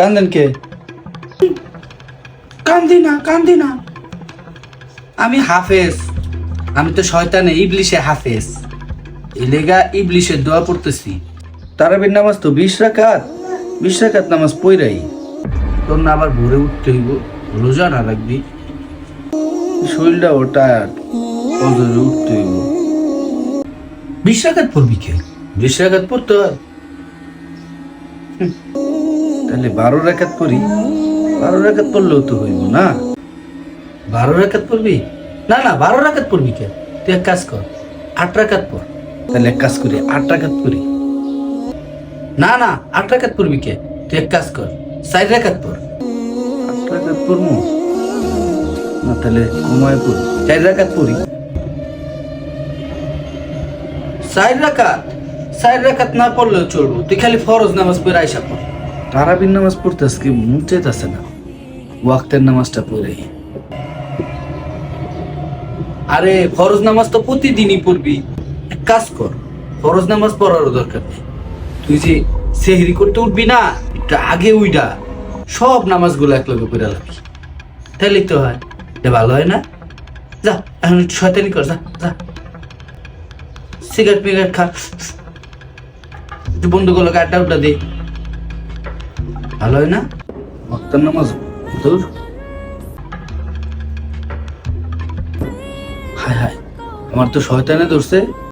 কান্দেন কে? কান্দি না আমি হাফেজ। আমি তো শয়তানে ইবলিশে হাফেজ। এলেগা ইবলিশের দোয়া পড়তেছি। তারাবির নামাজ তো 20 রাকাত নামাজ পড়াই। তোর না আবার ভোরে উঠতে হইব, রোজা না রাখবি, শরীরটা ও টায়ার্ড, অজরে উঠতে হইব। 20 রাকাত পড়বি কে? 20 রাকাত পড়তে হয়? তাহলে 12 রাকাত করি। 12 রাকাত পড়লেও তো হইব না? 12 রাকাত পড়বি? না 12 রাকাত পড়বি কে? তুই এক কাজ কর, 8 রাকাত পড়। তাহলে এক কাজ করি, 8 রাকাত করি। না 8 রাকাত পড়বি কে? তুই এক কাজ কর, 4 রাকাত পড়। 8 রাকাত পড়বো না? তাহলে কমায় পড়ি, 4 রাকাত পড়ি। 4 রাকাত না পড়লেও চলবো, তুই খালি ফরজ নামাজ পড়ে আইসা পড়। তারাবির নামাজ পড়তে আজকে মন চাইতেছে না, ওয়াক্তের নামাজটা পড়ে। আরে ফরজ নামাজ তো প্রতিদিনই পড়বি। এক কাজ কর, ফরজ নামাজ পড়ারও দরকার নেই। তুই যে সেহরি করতে উঠবি না, একটু আগে উইডা সব নামাজগুলো একলগে পড়ে লাগবি, তাহলেই তো হয়। এটা ভালো হয় না? যা এখন একটু শয়তানি কর, যা যা। সিগারেট মিগারেট খা, একটু বন্ধুগুলো আড্ডা উড্ডা দে, ভালো হয় না? ওয়াক্তের নামাজ দূর। হায় হায়, আমার তো শয়তানে ধরছে।